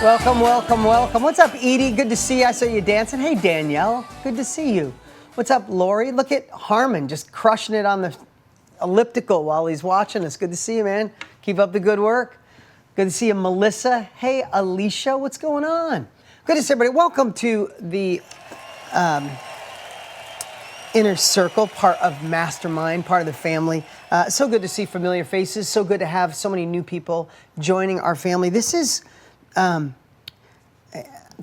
Welcome, welcome, welcome. What's up, Edie? Good to see you. I saw you dancing. Hey, Danielle. Good to see you. What's up, Lori? Look at Harmon just crushing it on the elliptical while he's watching us. Good to see you, man. Keep up the good work. Good to see you, Melissa. Hey, Alicia. What's going on? Good to see everybody. Welcome to the Inner Circle, part of Mastermind, part of the family. So good to see familiar faces. So good to have so many new people joining our family. This is...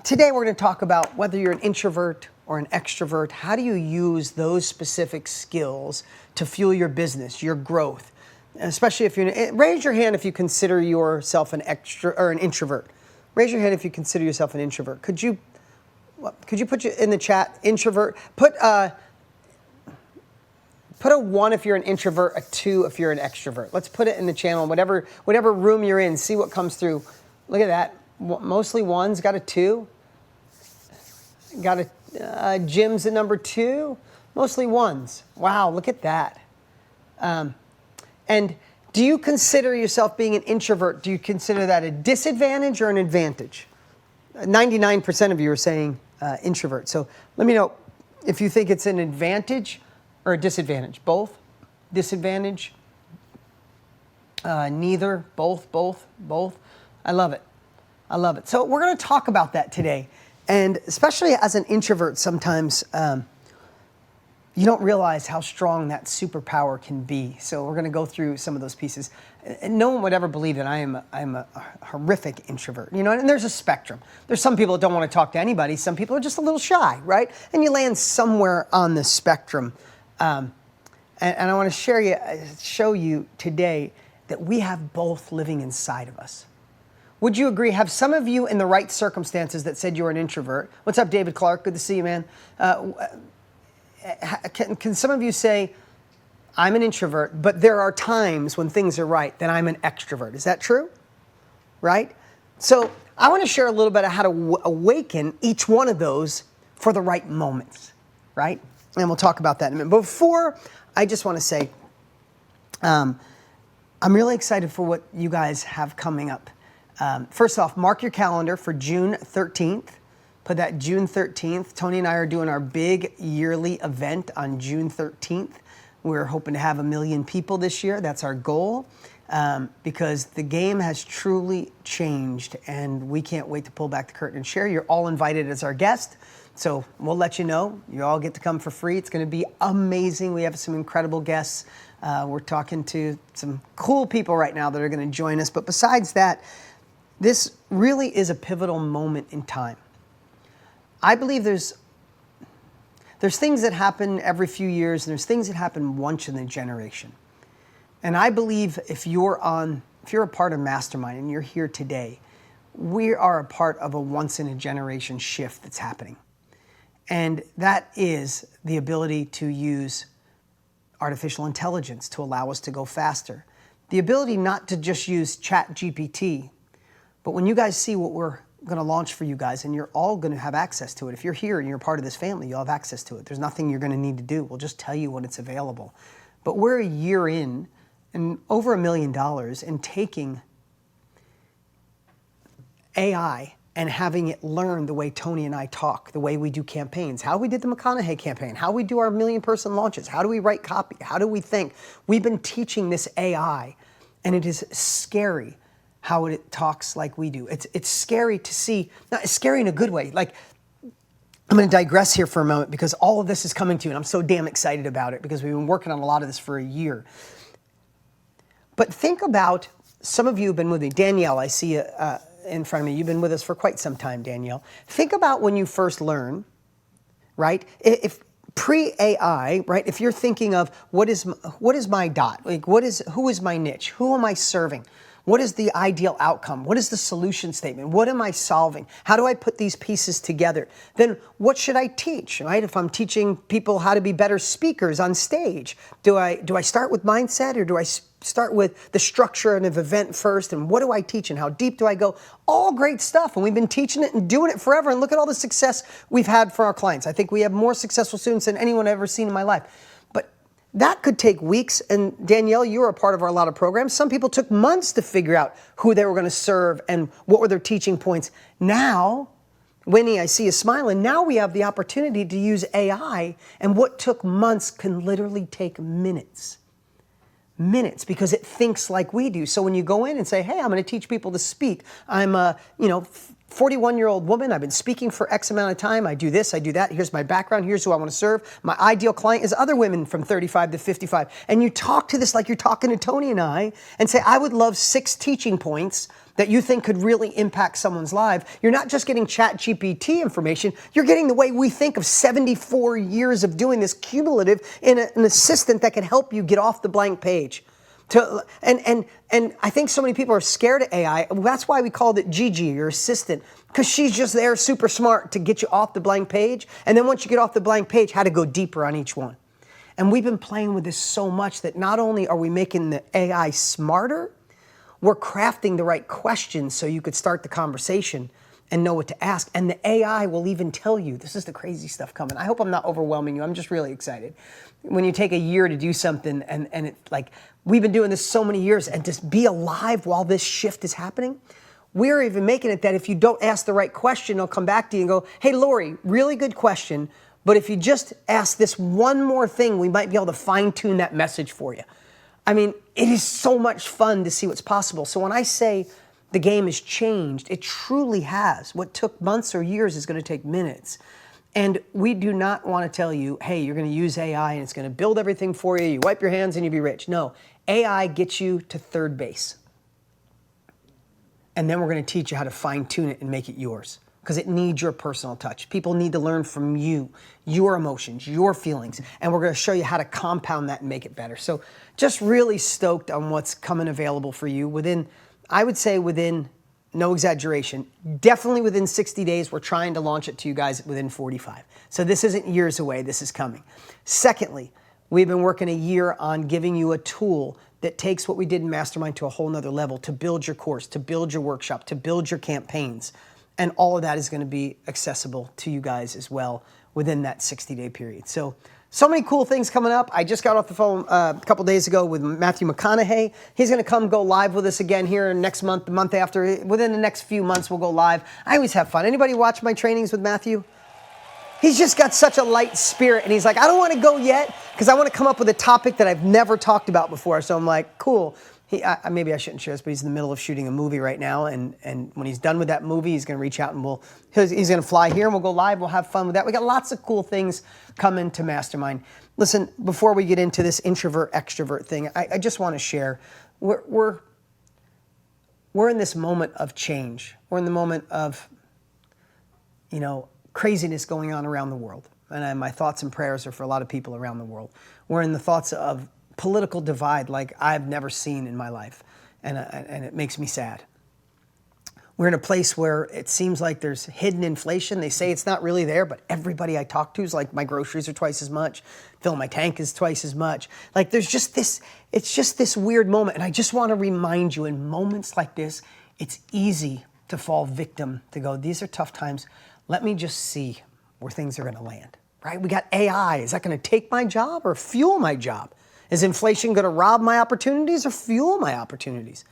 Today we're going to talk about whether you're an introvert or an extrovert. How do you use those specific skills to fuel your business, your growth? Especially if you're, raise your hand if you consider yourself an introvert. Raise your hand if you consider yourself an introvert. Could you put in the chat, introvert? Put a 1 if you're an introvert, a 2 if you're an extrovert. Let's put it in the channel, whatever room you're in, see what comes through. Look at that. Mostly 1s, got a 2. Got a Jim's at number 2. Mostly 1s. Wow, look at that. And do you consider yourself being an introvert? Do you consider that a disadvantage or an advantage? 99% of you are saying introvert. So let me know if you think it's an advantage or a disadvantage. Both? Disadvantage? Neither? Both? I love it. I love it. So we're going to talk about that today. And especially as an introvert, sometimes you don't realize how strong that superpower can be. So we're going to go through some of those pieces. And no one would ever believe that I'm a horrific introvert. You know, and there's a spectrum. There's some people that don't want to talk to anybody. Some people are just a little shy, right? And you land somewhere on the spectrum. And I want to show you today that we have both living inside of us. Would you agree? Have some of you in the right circumstances that said you're an introvert? What's up, David Clark? Good to see you, man. Can some of you say, I'm an introvert, but there are times when things are right that I'm an extrovert? Is that true? Right? So I want to share a little bit of how to awaken each one of those for the right moments, right? And we'll talk about that in a minute. But before, I just want to say, I'm really excited for what you guys have coming up. First off, mark your calendar for June 13th. Put that June 13th. Tony and I are doing our big yearly event on June 13th. We're hoping to have 1 million people this year. That's our goal, because the game has truly changed, and we can't wait to pull back the curtain and share. You're all invited as our guest, so we'll let you know. You all get to come for free. It's going to be amazing. We have some incredible guests. We're talking to some cool people right now that are going to join us. But besides that, this really is a pivotal moment in time. I believe there's things that happen every few years, and there's things that happen once in a generation. And I believe if you're a part of Mastermind and you're here today, we are a part of a once in a generation shift that's happening. And that is the ability to use artificial intelligence to allow us to go faster. The ability not to just use ChatGPT, but when you guys see what we're going to launch for you guys, and you're all going to have access to it. If you're here and you're part of this family, you'll have access to it. There's nothing you're going to need to do. We'll just tell you when it's available. But we're a year in and over $1 million in taking AI and having it learn the way Tony and I talk, the way we do campaigns, how we did the McConaughey campaign, how we do our 1 million person launches, how do we write copy, how do we think. We've been teaching this AI, and it is scary how it talks like we do. It's scary to see. Not it's scary in a good way. Like, I'm going to digress here for a moment because all of this is coming to you, and I'm so damn excited about it because we've been working on a lot of this for a year. But think about, some of you have been with me. Danielle, I see you in front of me. You've been with us for quite some time, Danielle. Think about when you first learn, right? If pre-AI, right? If you're thinking of what is my dot? Like, who is my niche? Who am I serving? What is the ideal outcome? What is the solution statement? What am I solving? How do I put these pieces together? Then what should I teach, right? If I'm teaching people how to be better speakers on stage, do I start with mindset, or do I start with the structure of an event first? And what do I teach and how deep do I go? All great stuff. And we've been teaching it and doing it forever. And look at all the success we've had for our clients. I think we have more successful students than anyone I've ever seen in my life. But that could take weeks. And Danielle, you were a part of a lot of programs. Some people took months to figure out who they were going to serve and what were their teaching points. Now, Winnie, I see you smiling. Now we have the opportunity to use AI, and what took months can literally take minutes. Minutes, because it thinks like we do. So when you go in and say, hey, I'm going to teach people to speak. I'm a, 41-year-old woman. I've been speaking for X amount of time. I do this, I do that. Here's my background. Here's who I want to serve. My ideal client is other women from 35 to 55. And you talk to this like you're talking to Tony and I and say, I would love 6 teaching points that you think could really impact someone's life. You're not just getting ChatGPT information, you're getting the way we think of 74 years of doing this cumulative in an assistant that can help you get off the blank page. And I think so many people are scared of AI. That's why we called it Gigi, your assistant, because she's just there super smart to get you off the blank page. And then once you get off the blank page, how to go deeper on each one. And we've been playing with this so much that not only are we making the AI smarter, we're crafting the right questions so you could start the conversation and know what to ask. And the AI will even tell you, this is the crazy stuff coming. I hope I'm not overwhelming you. I'm just really excited. When you take a year to do something and it's like, we've been doing this so many years, and just be alive while this shift is happening. We're even making it that if you don't ask the right question, they'll come back to you and go, hey, Lori, really good question, but if you just ask this one more thing, we might be able to fine tune that message for you. I mean, it is so much fun to see what's possible. So when I say the game has changed, it truly has. What took months or years is going to take minutes. And we do not want to tell you, hey, you're going to use AI and it's going to build everything for you. You wipe your hands and you be rich. No, AI gets you to third base. And then we're going to teach you how to fine tune it and make it yours, because it needs your personal touch. People need to learn from you, your emotions, your feelings, and we're going to show you how to compound that and make it better. So just really stoked on what's coming available for you within, I would say within, no exaggeration, definitely within 60 days. We're trying to launch it to you guys within 45. So this isn't years away, this is coming. Secondly, we've been working a year on giving you a tool that takes what we did in Mastermind to a whole nother level, to build your course, to build your workshop, to build your campaigns. And all of that is going to be accessible to you guys as well within that 60-day period. So many cool things coming up. I just got off the phone a couple days ago with Matthew McConaughey. He's going to come go live with us again here next month, the month after. Within the next few months, we'll go live. I always have fun. Anybody watch my trainings with Matthew? He's just got such a light spirit, and he's like, I don't want to go yet because I want to come up with a topic that I've never talked about before. So I'm like, cool. Maybe I shouldn't share this, but he's in the middle of shooting a movie right now, and when he's done with that movie, he's going to reach out and he's going to fly here and we'll go live. We'll have fun with that. We got lots of cool things coming to Mastermind. Listen, before we get into this introvert extrovert thing, I just want to share we're in this moment of change. We're in the moment of craziness going on around the world, and my thoughts and prayers are for a lot of people around the world. We're in the thoughts of political divide like I've never seen in my life, and it makes me sad. We're in a place where it seems like there's hidden inflation. They say it's not really there, but everybody I talk to is like, my groceries are twice as much, filling my tank is twice as much. Like there's just this, it's just this weird moment, and I just want to remind you, in moments like this, it's easy to fall victim, to go, these are tough times. Let me just see where things are going to land, right? We got AI. Is that going to take my job or fuel my job? Is inflation going to rob my opportunities or fuel my opportunities,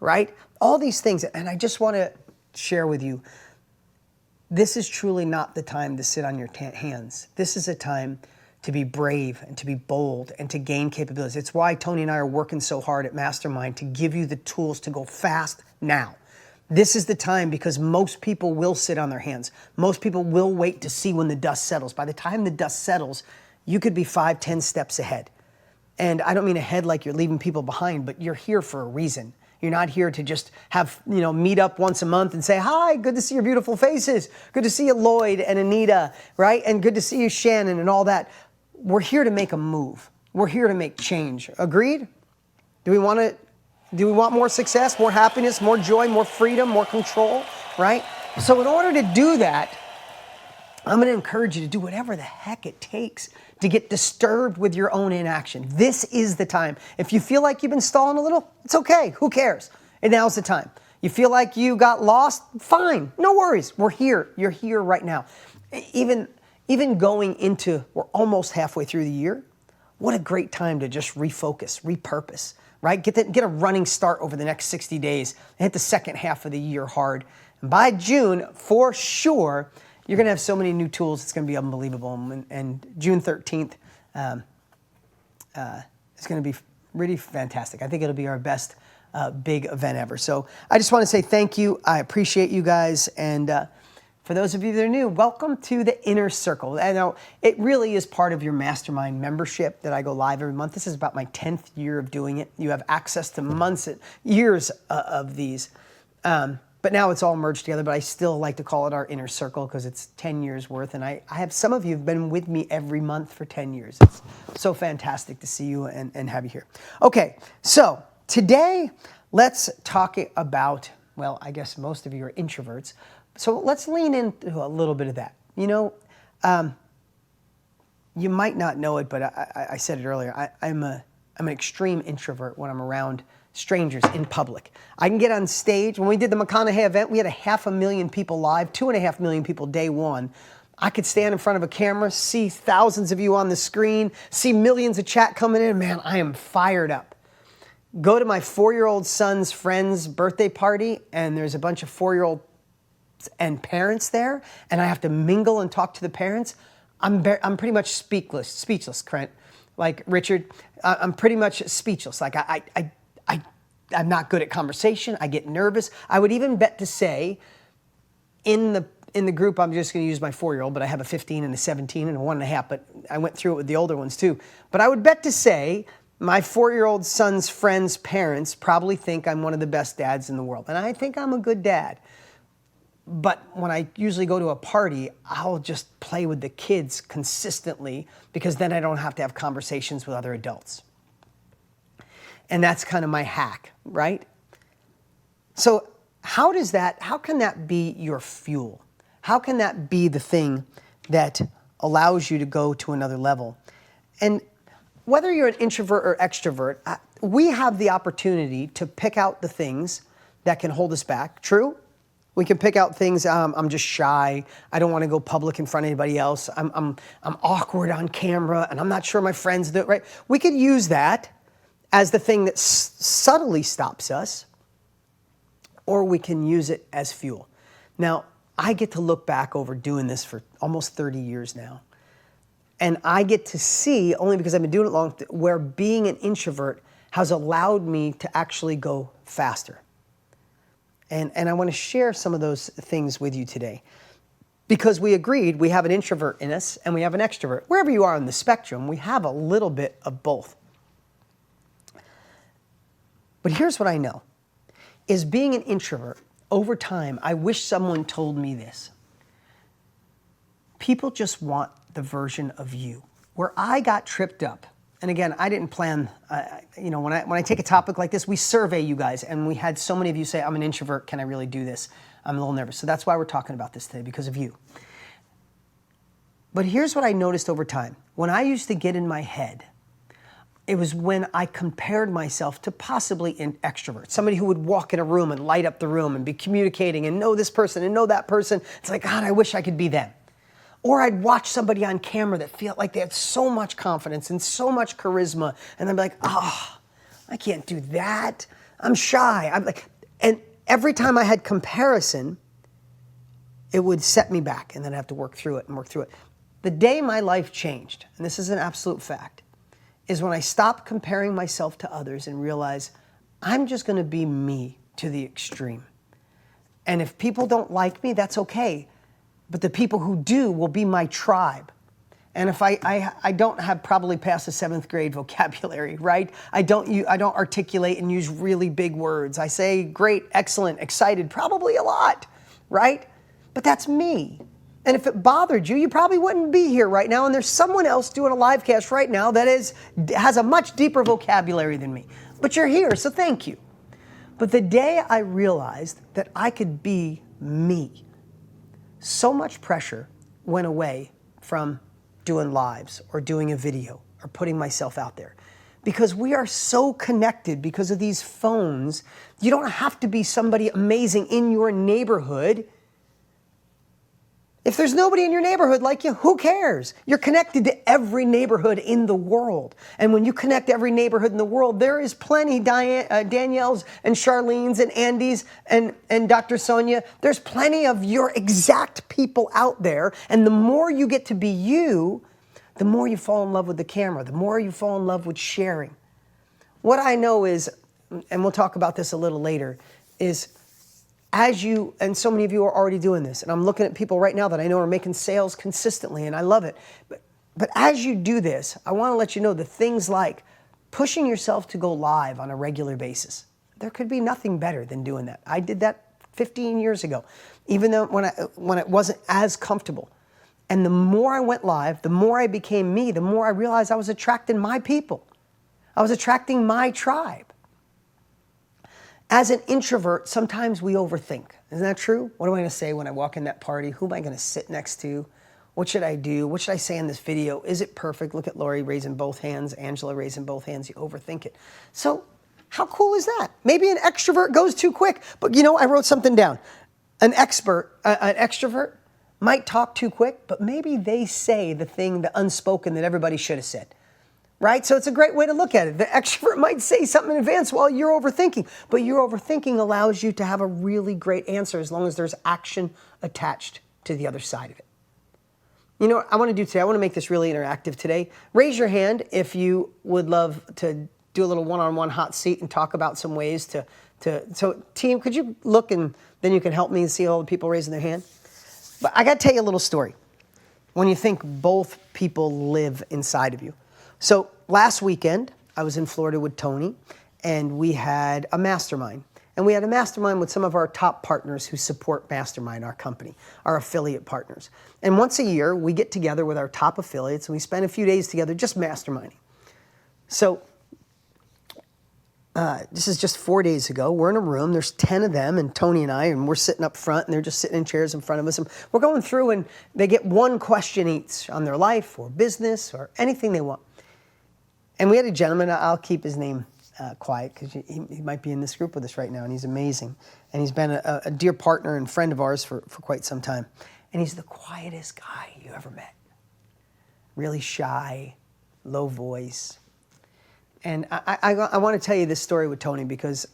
right? All these things. And I just want to share with you, this is truly not the time to sit on your hands. This is a time to be brave and to be bold and to gain capabilities. It's why Tony and I are working so hard at Mastermind to give you the tools to go fast now. This is the time, because most people will sit on their hands. Most people will wait to see when the dust settles. By the time the dust settles, you could be 5, 10 steps ahead. And I don't mean ahead like you're leaving people behind, but you're here for a reason. You're not here to just have, meet up once a month and say, hi, good to see your beautiful faces. Good to see you, Lloyd and Anita, right? And good to see you, Shannon, and all that. We're here to make a move. We're here to make change. Agreed? Do we want more success, more happiness, more joy, more freedom, more control, right? So in order to do that, I'm going to encourage you to do whatever the heck it takes to get disturbed with your own inaction. This is the time. If you feel like you've been stalling a little, it's okay. Who cares? And now's the time. You feel like you got lost? Fine. No worries. We're here. You're here right now. Even going into, we're almost halfway through the year. what a great time to just refocus, repurpose, right? Get a running start over the next 60 days and hit the second half of the year hard. And by June, for sure, you're going to have so many new tools. It's going to be unbelievable. And June 13th is going to be really fantastic. I think it'll be our best big event ever. So I just want to say thank you. I appreciate you guys. And for those of you that are new, welcome to the Inner Circle. I know it really is part of your mastermind membership that I go live every month. This is about my 10th year of doing it. You have access to months and years of these. But now it's all merged together, but I still like to call it our Inner Circle because it's 10 years worth. And I have some of you have been with me every month for 10 years. It's so fantastic to see you and have you here. Okay, so today let's talk about, well, I guess most of you are introverts. So let's lean into a little bit of that. You know, you might not know it, but I said it earlier. I'm an extreme introvert when I'm around strangers in public. I can get on stage. When we did the McConaughey event, we had 500,000 people live, 2.5 million people day one. I could stand in front of a camera, see thousands of you on the screen, see millions of chat coming in. Man, I am fired up. Go to my 4-year-old son's friend's birthday party, and there's a bunch of 4-year-old and parents there, and I have to mingle and talk to the parents. I'm pretty much speechless, Trent. Like Richard, I'm pretty much speechless. Like I'm not good at conversation. I get nervous. I would even bet to say in the group, I'm just going to use my 4-year-old, but I have a 15 and a 17 and a 1.5, but I went through it with the older ones too. But I would bet to say my 4-year-old son's friends' parents probably think I'm one of the best dads in the world. And I think I'm a good dad. But when I usually go to a party, I'll just play with the kids consistently because then I don't have to have conversations with other adults. And that's kind of my hack, right? So how can that be your fuel? How can that be the thing that allows you to go to another level? And whether you're an introvert or extrovert, we have the opportunity to pick out the things that can hold us back. True? We can pick out things, I'm just shy, I don't want to go public in front of anybody else, I'm awkward on camera, and I'm not sure my friends do it, right? We could use that as the thing that subtly stops us, or we can use it as fuel. Now, I get to look back over doing this for almost 30 years now, and I get to see, only because I've been doing it long, where being an introvert has allowed me to actually go faster. And I want to share some of those things with you today. Because we agreed we have an introvert in us and we have an extrovert. Wherever you are on the spectrum, we have a little bit of both. But here's what I know, is being an introvert, over time, I wish someone told me this. People just want the version of you. Where I got tripped up, and again, I didn't plan, when I take a topic like this, we survey you guys, and we had so many of you say, I'm an introvert, can I really do this? I'm a little nervous. So that's why we're talking about this today, because of you. But here's what I noticed over time. When I used to get in my head, it was when I compared myself to possibly an extrovert, somebody who would walk in a room and light up the room and be communicating and know this person and know that person. It's like, God, I wish I could be them. Or I'd watch somebody on camera that felt like they had so much confidence and so much charisma, and I'd be like, I can't do that. I'm shy. And every time I had comparison, it would set me back, and then I'd have to work through it and work through it. The day my life changed, and this is an absolute fact, is when I stopped comparing myself to others and realized I'm just going to be me to the extreme. And if people don't like me, that's okay. But the people who do will be my tribe. And if I don't have probably past the 7th grade vocabulary, right? I don't articulate and use really big words. I say great, excellent, excited, probably a lot, right? But that's me. And if it bothered you, you probably wouldn't be here right now. And there's someone else doing a live cast right now that has a much deeper vocabulary than me. But you're here, so thank you. But the day I realized that I could be me, so much pressure went away from doing lives or doing a video or putting myself out there. Because we are so connected because of these phones. You don't have to be somebody amazing in your neighborhood. If there's nobody in your neighborhood like you, who cares? You're connected to every neighborhood in the world. And when you connect every neighborhood in the world, there is plenty Danielle's and Charlene's and Andy's and Dr. Sonia. There's plenty of your exact people out there. And the more you get to be you, the more you fall in love with the camera, the more you fall in love with sharing. What I know is, and we'll talk about this a little later, is as you, and so many of you are already doing this, and I'm looking at people right now that I know are making sales consistently, and I love it. But as you do this, I want to let you know the things like pushing yourself to go live on a regular basis. There could be nothing better than doing that. I did that 15 years ago, even though when it wasn't as comfortable. And the more I went live, the more I became me, the more I realized I was attracting my people. I was attracting my tribe. As an introvert, sometimes we overthink. Isn't that true? What am I going to say when I walk in that party? Who am I going to sit next to? What should I do? What should I say in this video? Is it perfect? Look at Lori raising both hands, Angela raising both hands. You overthink it. So how cool is that? Maybe an extrovert goes too quick. But you know, I wrote something down. An extrovert might talk too quick, but maybe they say the thing, the unspoken that everybody should have said. Right? So it's a great way to look at it. The extrovert might say something in advance while you're overthinking, but your overthinking allows you to have a really great answer as long as there's action attached to the other side of it. You know what I want to do today? I want to make this really interactive today. Raise your hand if you would love to do a little one-on-one hot seat and talk about some ways so team, could you look and then you can help me see all the people raising their hand? But I got to tell you a little story. When you think both people live inside of you. So last weekend, I was in Florida with Tony, and we had a mastermind. And we had a mastermind with some of our top partners who support Mastermind, our company, our affiliate partners. And once a year, we get together with our top affiliates, and we spend a few days together just masterminding. So this is just 4 days ago. We're in a room. There's 10 of them, and Tony and I, and we're sitting up front, and they're just sitting in chairs in front of us. And we're going through, and they get one question each on their life or business or anything they want. And we had a gentleman, I'll keep his name quiet because he might be in this group with us right now, and he's amazing. And he's been a dear partner and friend of ours for quite some time. And he's the quietest guy you ever met. Really shy, low voice. And I want to tell you this story with Tony because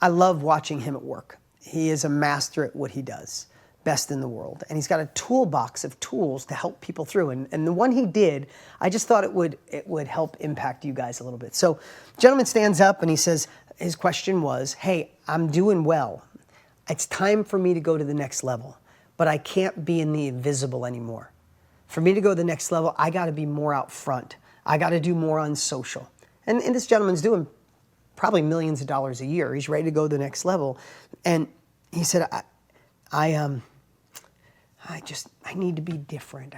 I love watching him at work. He is a master at what he does. Best in the world. And he's got a toolbox of tools to help people through. And the one he did, I just thought it would help impact you guys a little bit. So gentleman stands up and he says, his question was, hey, I'm doing well. It's time for me to go to the next level, but I can't be in the invisible anymore. For me to go to the next level, I got to be more out front. I got to do more on social. And this gentleman's doing probably millions of dollars a year. He's ready to go to the next level. And he said, I need to be different.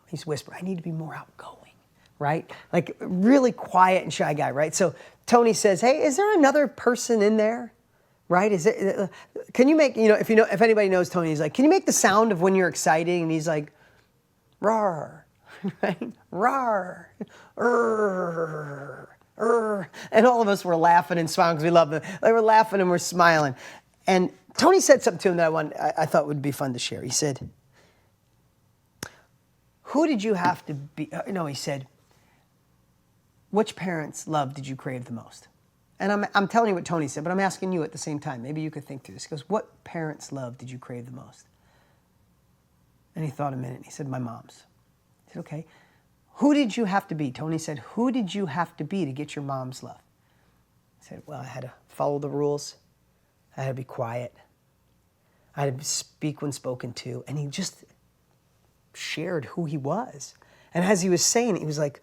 He's whispering, I need to be more outgoing, right? Like really quiet and shy guy, right? So Tony says, hey, is there another person in there? Right? Can you make, if anybody knows Tony, he's like, can you make the sound of when you're excited? And he's like, roar, right? Roar, and all of us were laughing and smiling because we love them. They were laughing and we're smiling. And Tony said something to him that I thought would be fun to share. He said, who did you have to be? No, he said, which parents' love did you crave the most? And I'm telling you what Tony said, but I'm asking you at the same time. Maybe you could think through this. He goes, what parents' love did you crave the most? And he thought a minute and he said, my mom's. I said, okay. Who did you have to be? Tony said, who did you have to be to get your mom's love? I said, well, I had to follow the rules. I had to be quiet. I had to speak when spoken to. And he just shared who he was. And as he was saying it, he was like,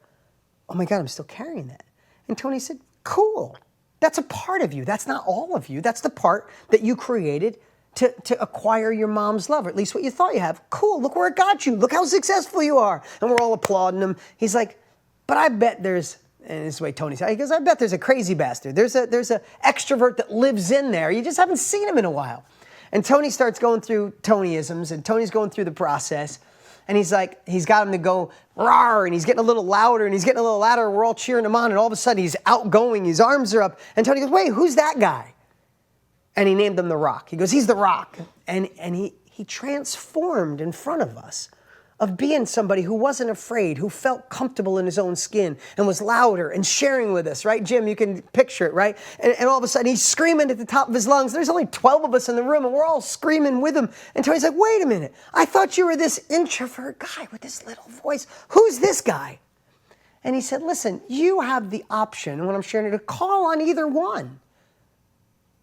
oh my God, I'm still carrying that. And Tony said, cool. That's a part of you. That's not all of you. That's the part that you created to acquire your mom's love, or at least what you thought you have. Cool, look where it got you. Look how successful you are. And we're all applauding him. He's like, but I bet there's, and this is the way Tony said, he goes, I bet there's a crazy bastard. There's a extrovert that lives in there. You just haven't seen him in a while. And Tony starts going through Tonyisms, and Tony's going through the process. And he's like, he's got him to go, rawr, and he's getting a little louder, and he's getting a little louder, and we're all cheering him on, and all of a sudden he's outgoing, his arms are up. And Tony goes, wait, who's that guy? And he named him The Rock. He goes, he's The Rock. And he transformed in front of us of being somebody who wasn't afraid, who felt comfortable in his own skin and was louder and sharing with us, right? Jim, you can picture it, right? And all of a sudden he's screaming at the top of his lungs. There's only 12 of us in the room and we're all screaming with him. And Tony's like, wait a minute. I thought you were this introvert guy with this little voice. Who's this guy? And he said, listen, you have the option, and when I'm sharing it, to call on either one.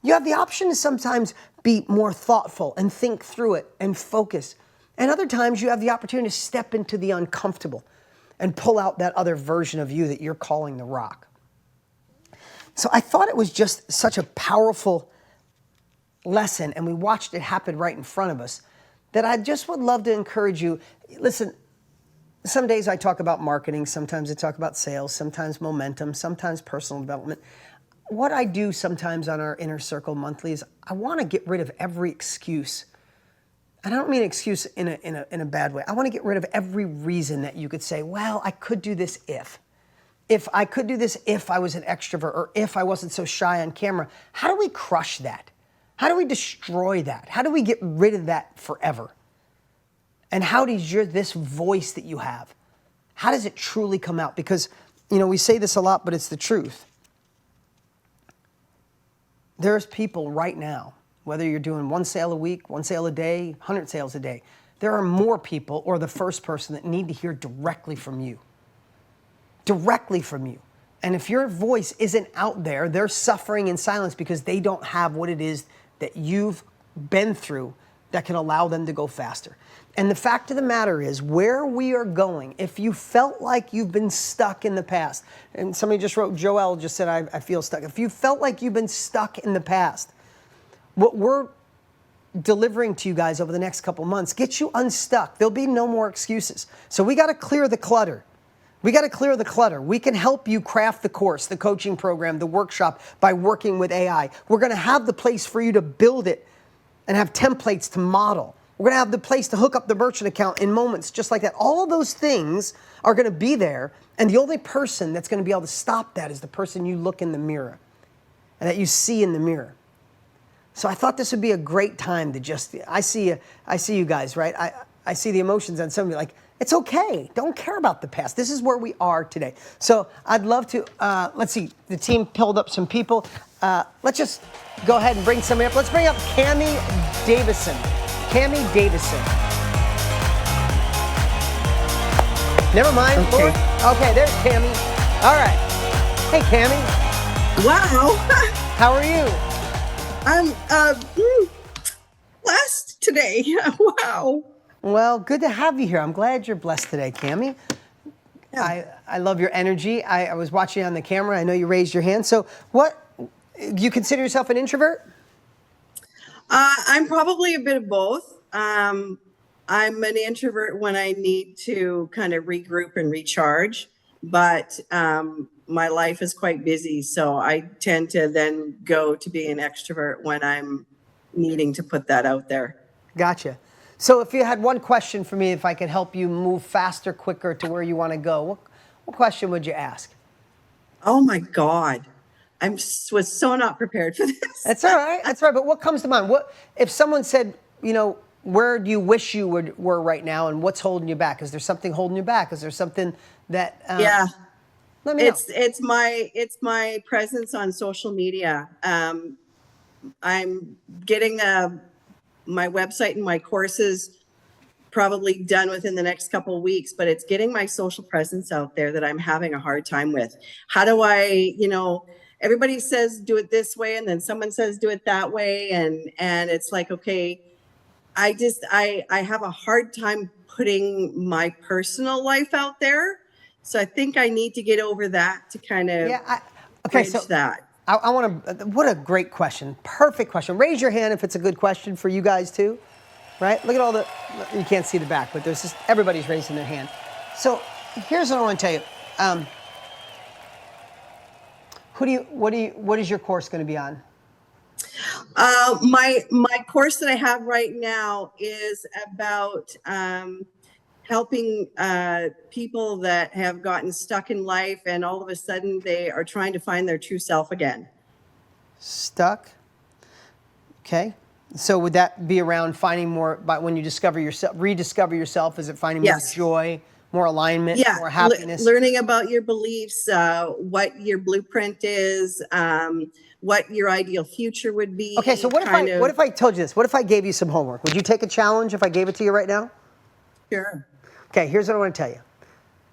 You have the option to sometimes be more thoughtful and think through it and focus. And other times you have the opportunity to step into the uncomfortable and pull out that other version of you that you're calling the rock. So I thought it was just such a powerful lesson, and we watched it happen right in front of us, that I just would love to encourage you. Listen, some days I talk about marketing, sometimes I talk about sales, sometimes momentum, sometimes personal development. What I do sometimes on our Inner Circle Monthly is I want to get rid of every excuse. And I don't mean excuse in a bad way. I want to get rid of every reason that you could say, well, I could do this if. If I could do this if I was an extrovert or if I wasn't so shy on camera. How do we crush that? How do we destroy that? How do we get rid of that forever? And how does this voice that you have, how does it truly come out? Because, we say this a lot, but it's the truth. There's people right now, whether you're doing 1 sale a week, 1 sale a day, 100 sales a day, there are more people or the first person that need to hear directly from you. Directly from you. And if your voice isn't out there, they're suffering in silence because they don't have what it is that you've been through that can allow them to go faster. And the fact of the matter is, where we are going, if you felt like you've been stuck in the past, and somebody just wrote, Joel just said, I feel stuck. If you felt like you've been stuck in the past, what we're delivering to you guys over the next couple months gets you unstuck. There'll be no more excuses. So we got to clear the clutter. We got to clear the clutter. We can help you craft the course, the coaching program, the workshop by working with AI. We're going to have the place for you to build it and have templates to model. We're going to have the place to hook up the merchant account in moments just like that. All of those things are going to be there, and the only person that's going to be able to stop that is the person you look in the mirror and that you see in the mirror. So I thought this would be a great time to just, I see you guys, right? I see the emotions on some of you, like, it's okay. Don't care about the past. This is where we are today. So I'd love to, let's see, the team pulled up some people. Let's just go ahead and bring somebody up. Let's bring up Cammie Davison. Cammie Davison. Never mind. Okay. Okay, there's Cammie. All right. Hey, Cammie. Wow. How are you? I'm blessed today. Wow. Well, good to have you here. I'm glad you're blessed today, Cammie. Yeah. I love your energy. I was watching on the camera. I know you raised your hand. So you consider yourself an introvert? I'm probably a bit of both. I'm an introvert when I need to kind of regroup and recharge, but my life is quite busy. So I tend to then go to be an extrovert when I'm needing to put that out there. Gotcha. So if you had one question for me, if I could help you move faster, quicker to where you want to go, what question would you ask? Oh my God. Was so not prepared for this. That's all right. That's all right. But what comes to mind? What if someone said, where do you wish you were right now, and what's holding you back? Is there something holding you back? Is there something that? Yeah. Let me know. It's my presence on social media. I'm getting my website and my courses probably done within the next couple of weeks, but it's getting my social presence out there that I'm having a hard time with. How do I, everybody says do it this way, and then someone says do it that way, and it's like, okay, I have a hard time putting my personal life out there. So I think I need to get over that to kind of bridge that. I want to, what a great question. Perfect question. Raise your hand if it's a good question for you guys too, right? Look at you can't see the back, but there's just, everybody's raising their hand. So here's what I want to tell you. What is your course going to be on? My course that I have right now is about helping people that have gotten stuck in life and all of a sudden they are trying to find their true self again. Stuck. Okay. So would that be around finding more, but when you discover yourself, rediscover yourself, is it finding more Yes. joy, more alignment, Yeah, more happiness? learning about your beliefs, what your blueprint is, what your ideal future would Okay, so be, kind what of. if I told you this? What if I gave you some homework? Would you take a challenge if I gave it to you right now? Sure. Okay, here's what I want to tell you.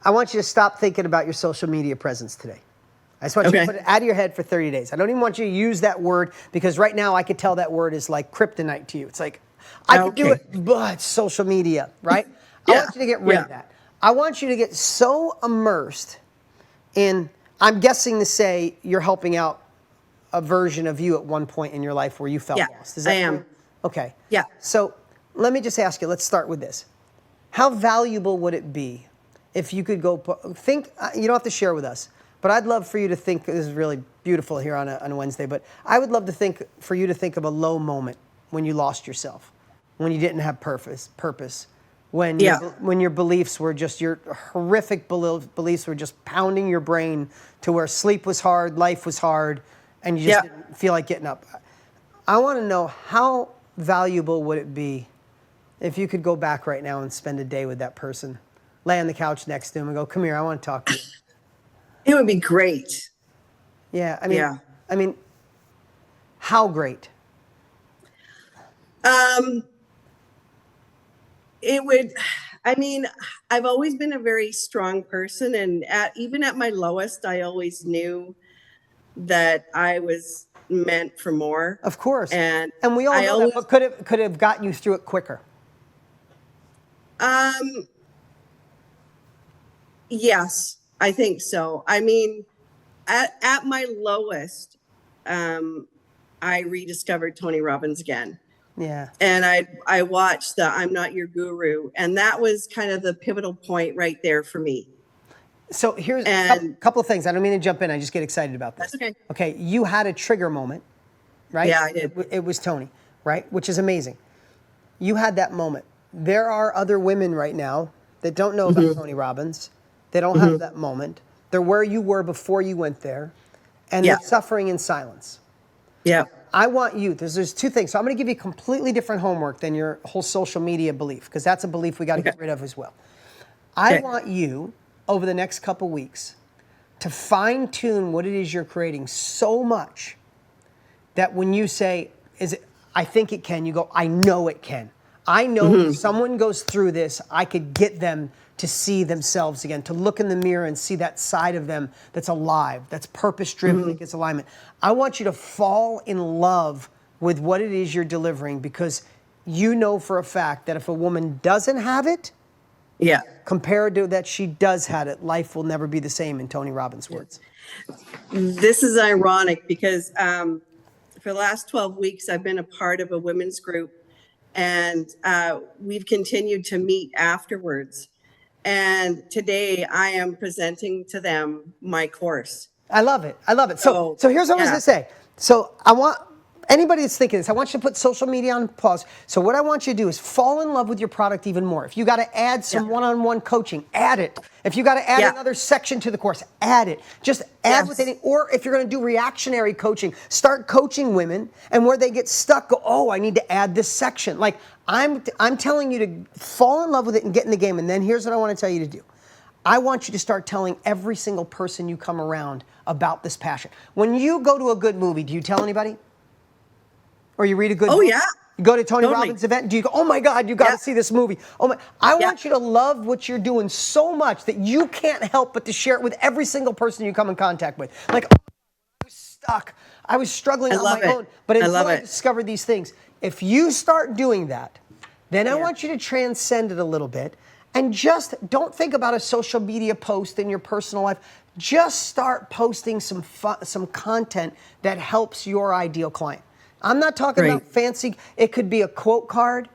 I want you to stop thinking about your social media presence today. I just want you to Okay. put it out of your head for 30 days. I don't even want you to use that word because right now I could tell that word is like kryptonite to you. It's like, I could do Okay. it, but it's social media, right? I Yeah. want you to get rid of that. I want you to get so immersed in, I'm guessing to say you're helping out a version of you at one point in your life where you felt Yeah, lost. Is that I am. true? Okay. Yeah. So let me just ask you, let's start with this. How valuable would it be if you could go think, you don't have to share with us, but I'd love for you to think, this is really beautiful here on a Wednesday, but I would love to think, for you to think of a low moment when you lost yourself, when you didn't have purpose, when Yeah. when your beliefs were just, your horrific beliefs were just pounding your brain to where sleep was hard, life was hard, and you just Yeah. didn't feel like getting up. I want to know, how valuable would it be if you could go back right now and spend a day with that person, lay on the couch next to him and go, come here, I want to talk to you. It would be great. Yeah, Yeah. I mean, how great? It would, I mean, I've always been a very strong person, and even at my lowest, I always knew that I was meant for more. Of course. And And we all I know that, always, but could have gotten you through it quicker. um, yes, I think so. I mean, at my lowest, I rediscovered Tony Robbins again. Yeah. And I watched the I'm Not Your Guru, and that was kind of the pivotal point right there for me. So here's a And couple of things. I don't mean to jump in. I just get excited about this. that's okay. Okay, you had a trigger moment, right? Yeah, I did. It was Tony, right? Which is amazing. You had that moment. There are other women right now that don't know about Tony Robbins. They don't have that moment. They're where you were before you went there, and Yeah. they're suffering in silence. Yeah. I want you, there's two things. So I'm going to give you completely different homework than your whole social media belief, because that's a belief we got to get rid of as well. I Okay. want you, over the next couple weeks, to fine tune what it is you're creating so much that when you say, "Is it? I think it can," you go, "I know it can. I know if someone goes through this, I could get them to see themselves again, to look in the mirror and see that side of them that's alive, that's purpose-driven, that gets alignment." I want you to fall in love with what it is you're delivering, because you know for a fact that if a woman doesn't have it, Yeah. compared to that she does have it, life will never be the same, in Tony Robbins' words. This is ironic because for the last 12 weeks, I've been a part of a women's group, and we've continued to meet afterwards. And today I am presenting to them my course. I love it. I love it. So, So, here's what I was yeah. going to say. So I want anybody that's thinking this, I want you to put social media on pause. So what I want you to do is fall in love with your product even more. If you got to add some one-on-one coaching, add it. If you got to add Yeah. another section to the course, add it. Just add Yes. with it. Or if you're going to do reactionary coaching, start coaching women, and where they get stuck, go, "Oh, I need to add this section." Like I'm telling you to fall in love with it and get in the game. And then here's what I want to tell you to do. I want you to start telling every single person you come around about this passion. When you go to a good movie, do you tell anybody? Or you read a good book? Yeah. You go to Tony Totally. Robbins event, do you go, "Oh my God, you got to Yeah. see this movie"? Oh my! I Yeah. want you to love what you're doing so much that you can't help but to share it with every single person you come in contact with. Like, "Oh, I was stuck. I was struggling I on love my it. own, but I until love I it. discovered these things." If you start doing that, then I Yeah. want you to transcend it a little bit. And just don't think about a social media post in your personal life. Just start posting some content that helps your ideal client. I'm not talking about Great. fancy. It could be a quote card.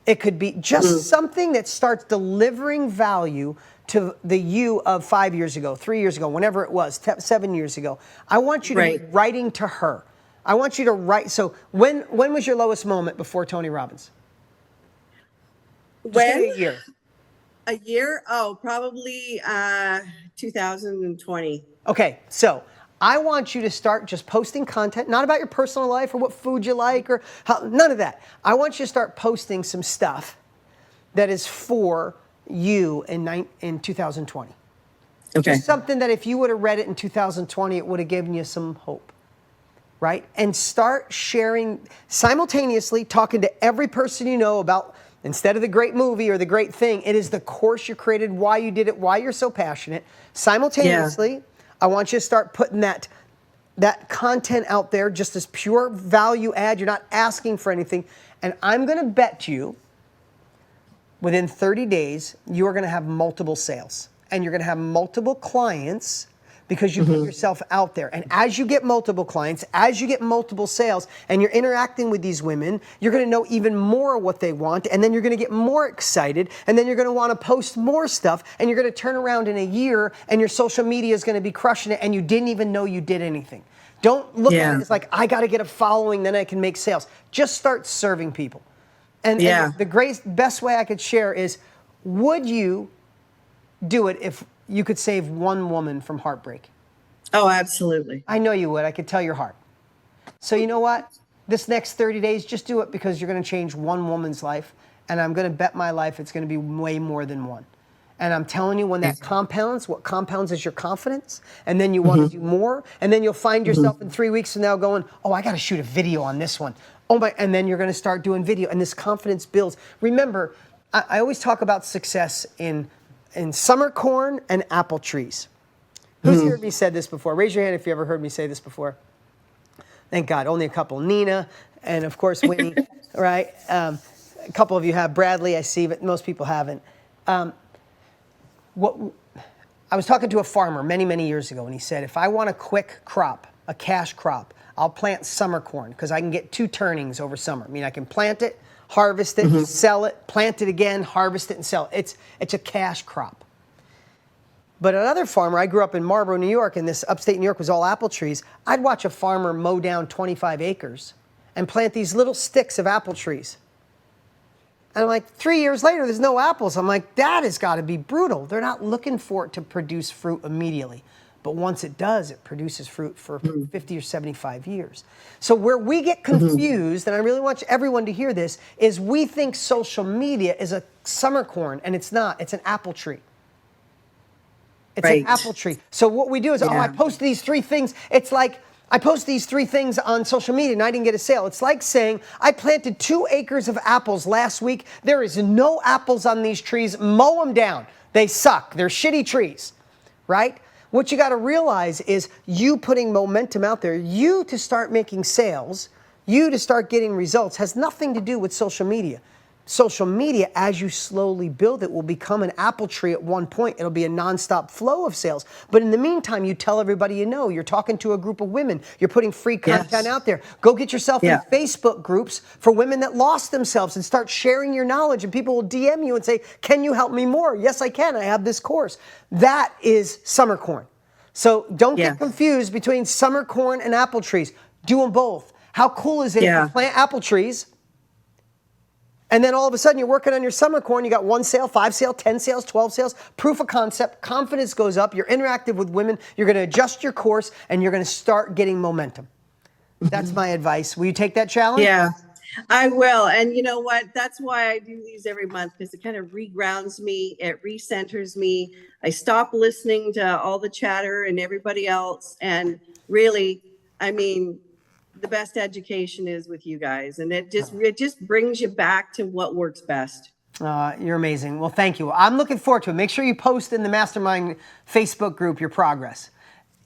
It could be just something that starts delivering value to the you of 5 years ago, 3 years ago, whenever it was, 7 years ago. I want you to be Right. writing to her. I want you to write. So when was your lowest moment before Tony Robbins? Just give When? me a year. A year? Oh, probably 2020. Okay, so I want you to start just posting content, not about your personal life or what food you like or none of that. I want you to start posting some stuff that is for you in 2020. Okay. Just something that if you would have read it in 2020, it would have given you some hope, right? And start sharing simultaneously, talking to every person you know about, instead of the great movie or the great thing, it is the course you created, why you did it, why you're so passionate. Simultaneously, I want you to start putting that content out there just as pure value add. You're not asking for anything. And I'm going to bet you within 30 days, you are going to have multiple sales. And you're going to have multiple clients because you put yourself out there. And as you get multiple clients, as you get multiple sales, and you're interacting with these women, you're going to know even more what they want, and then you're going to get more excited, and then you're going to want to post more stuff, and you're going to turn around in a year, and your social media is going to be crushing it, and you didn't even know you did anything. Don't look at it as like, I got to get a following, then I can make sales. Just start serving people. And the best way I could share is, would you do it if you could save one woman from heartbreak? Oh, absolutely. I know you would. I could tell your heart. So you know what? This next 30 days, just do it because you're going to change one woman's life. And I'm going to bet my life it's going to be way more than one. And I'm telling you, when that compounds, what compounds is your confidence. And then you want to do more. And then you'll find yourself in 3 weeks from now going, oh, I got to shoot a video on this one. Oh my! And then you're going to start doing video. And this confidence builds. Remember, I always talk about success in summer corn and apple trees. Who's heard me say this before? Raise your hand if you ever heard me say this before. Thank God, only a couple. Nina and of course Winnie, right? A couple of you have. Bradley, I see, but most people haven't. I was talking to a farmer many, many years ago, and he said, if I want a quick crop, a cash crop, I'll plant summer corn because I can get 2 turnings over summer. I mean, I can plant it, harvest it, sell it, plant it again, harvest it, and sell it. It's a cash crop. But another farmer, I grew up in Marlboro, New York, and this upstate New York was all apple trees. I'd watch a farmer mow down 25 acres and plant these little sticks of apple trees. And I'm like, 3 years later, there's no apples. I'm like, that has got to be brutal. They're not looking for it to produce fruit immediately. But once it does, it produces fruit for 50 or 75 years. So where we get confused, and I really want everyone to hear this, is we think social media is a summer corn, and it's not. It's an apple tree. It's an apple tree. So what we do is, I post these 3 things. It's like, I post these 3 things on social media and I didn't get a sale. It's like saying, I planted 2 acres of apples last week. There is no apples on these trees. Mow them down. They suck. They're shitty trees, right? What you got to realize is you putting momentum out there, you to start making sales, you to start getting results has nothing to do with social media. Social media, as you slowly build it, will become an apple tree at one point. It'll be a nonstop flow of sales. But in the meantime, you tell everybody you know. You're talking to a group of women. You're putting free content out there. Go get yourself in Facebook groups for women that lost themselves and start sharing your knowledge. And people will DM you and say, can you help me more? Yes, I can. I have this course. That is summer corn. So don't get confused between summer corn and apple trees. Do them both. How cool is it if you plant apple trees, and then all of a sudden you're working on your summer corn, you got 1 sale, 5 sales, 10 sales, 12 sales, proof of concept, confidence goes up, you're interactive with women, you're going to adjust your course, and you're going to start getting momentum. That's my advice. Will you take that challenge? Yeah, I will. And you know what? That's why I do these every month, because it kind of regrounds me. It recenters me. I stop listening to all the chatter and everybody else. And really, I mean, the best education is with you guys, and it just brings you back to what works best. You're amazing. Well, thank you. I'm looking forward to it. Make sure you post in the Mastermind Facebook group your progress.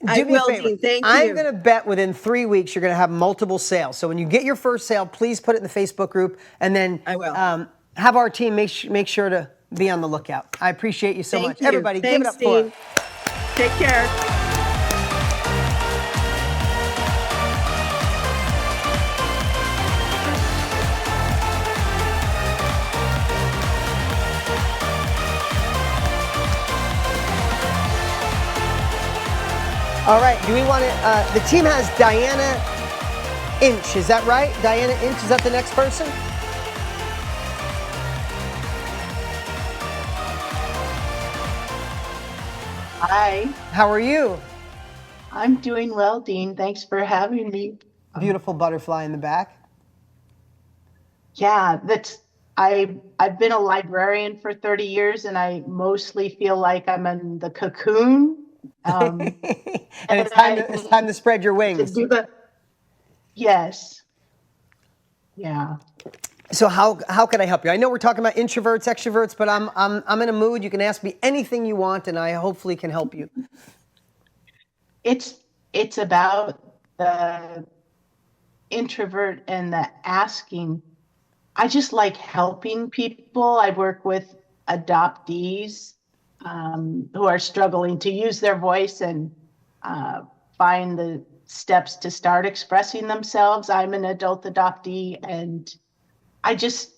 I will, Dean. Thank you. I'm going to bet within 3 weeks you're going to have multiple sales. So when you get your first sale, please put it in the Facebook group, and then I will. Have our team make sure to be on the lookout. I appreciate you so much. Everybody, give it up for her. Take care. All right, do we want to, the team has Diana Inch, is that right? Diana Inch, is that the next person? Hi, How are you? I'm doing well, Dean. Thanks for having me. Beautiful butterfly in the back. Yeah, I've been a librarian for 30 years, and I mostly feel like I'm in the cocoon. And And it's time to spread your to wings. do the yes, yeah. So how can I help you? I know we're talking about introverts, extroverts, but I'm in a mood. You can ask me anything you want, and I hopefully can help you. It's about the introvert and the asking. I just like helping people. I work with adoptees who are struggling to use their voice and uh, find the steps to start expressing themselves. I'm an adult adoptee, and I just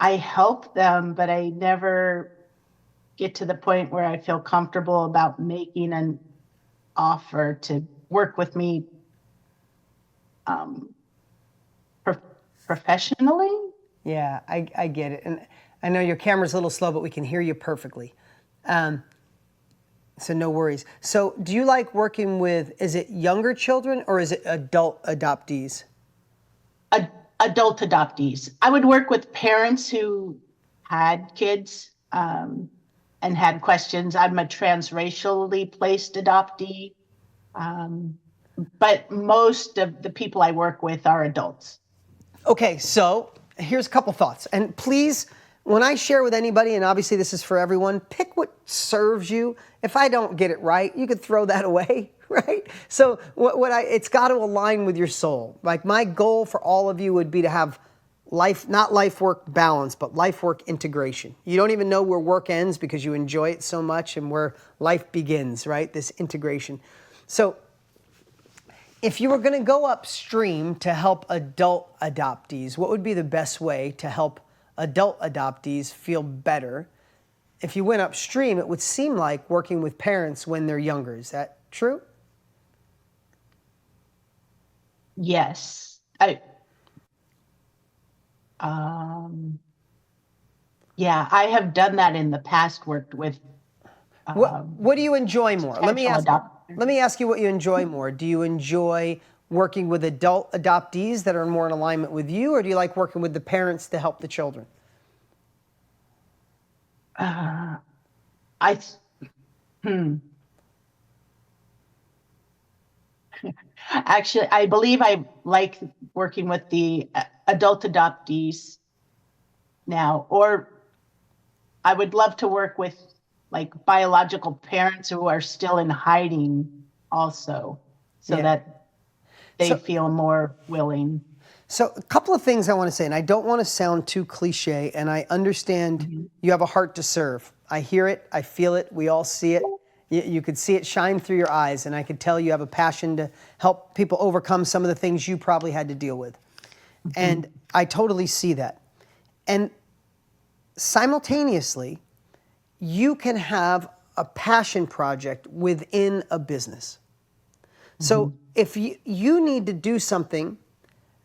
I help them, but I never get to the point where I feel comfortable about making an offer to work with me um, pro- professionally. Yeah, I get it. And I know your camera's a little slow, but we can hear you perfectly. So no worries. So do you like working with, is it younger children or is it adult adoptees? Adult adoptees. I would work with parents who had kids and had questions. I'm a transracially placed adoptee, but most of the people I work with are adults. Okay, so here's a couple thoughts. And please, when I share with anybody, and obviously this is for everyone, pick what serves you. If I don't get it right, you could throw that away, right? So it's got to align with your soul. Like my goal for all of you would be to have life, not life work balance, but life work integration. You don't even know where work ends because you enjoy it so much and where life begins, right? This integration. So if you were going to go upstream to help adult adoptees, what would be the best way to help adult adoptees feel better? If you went upstream, it would seem like working with parents when they're younger. Is that true? Yes. Yeah, I have done that in the past, worked with What do you enjoy more? potential adopters. Let me ask you what you enjoy more. Do you enjoy working with adult adoptees that are more in alignment with you, or do you like working with the parents to help the children? Uh, I Actually, I believe I like working with the adult adoptees now, or I would love to work with like biological parents who are still in hiding also, so Yeah. that they So- feel more willing. So a couple of things I want to say, and I don't want to sound too cliche, and I understand you have a heart to serve. I hear it, I feel it, we all see it. You could see it shine through your eyes, and I could tell you have a passion to help people overcome some of the things you probably had to deal with. And I totally see that. And simultaneously, you can have a passion project within a business. So if you need to do something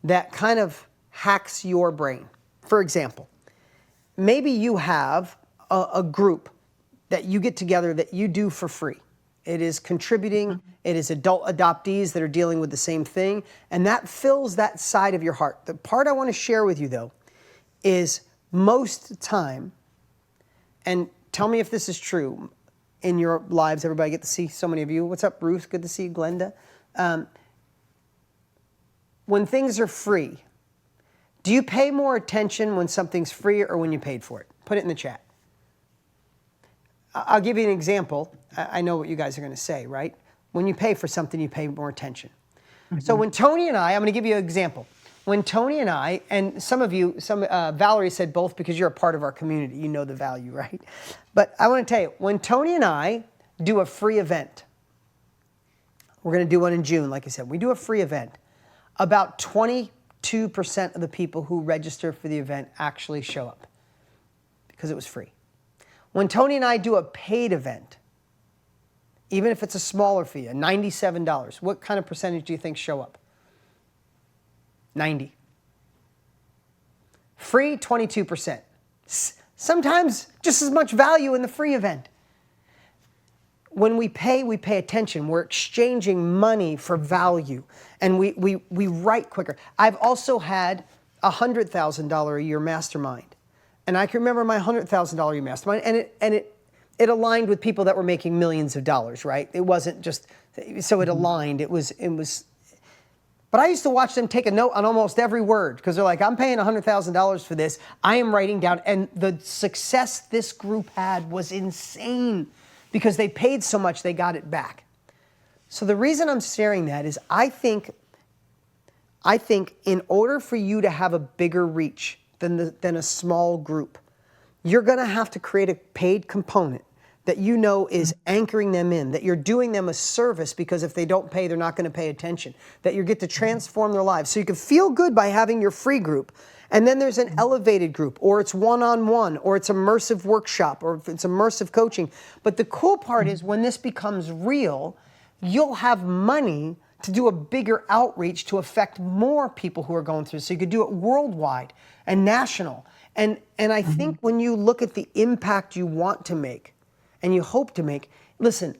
that kind of hacks your brain. For example, maybe you have a group that you get together that you do for free. It is contributing, it is adult adoptees that are dealing with the same thing, and that fills that side of your heart. The part I want to share with you though is most time, and tell me if this is true in your lives, everybody get to see so many of you. What's up, Ruth? Good to see you, Glenda. When things are free, do you pay more attention when something's free or when you paid for it? Put it in the chat. I'll give you an example. I know what you guys are going to say, right? When you pay for something, you pay more attention. So when Tony and I'm going to give you an example. When Tony and I, and some of you, Valerie said both because you're a part of our community, you know the value, right? But I want to tell you, when Tony and I do a free event, we're going to do one in June, like I said, we do a free event. About 22% of the people who register for the event actually show up because it was free. When Tony and I do a paid event, even if it's a smaller fee, a $97, what kind of percentage do you think show up? 90. Free, 22%. Sometimes just as much value in the free event. when we pay attention. We're exchanging money for value, and we write quicker. I've also had a $100,000 a year mastermind, and I can remember my $100,000 a year mastermind, and it aligned with people that were making millions of dollars, right? It wasn't just, so it aligned. It was. But I used to watch them take a note on almost every word, because they're like, I'm paying $100,000 for this. I am writing down. And the success this group had was insane, because they paid so much, they got it back. So the reason I'm sharing that is I think in order for you to have a bigger reach than a small group, you're going to have to create a paid component that you know is anchoring them in, that you're doing them a service, because if they don't pay, they're not going to pay attention, that you get to transform their lives. So you can feel good by having your free group. And then there's an elevated group, or it's one-on-one, or it's immersive workshop, or it's immersive coaching. But the cool part is when this becomes real, you'll have money to do a bigger outreach to affect more people who are going through. So you could do it worldwide and national. And I think when you look at the impact you want to make, and you hope to make, listen,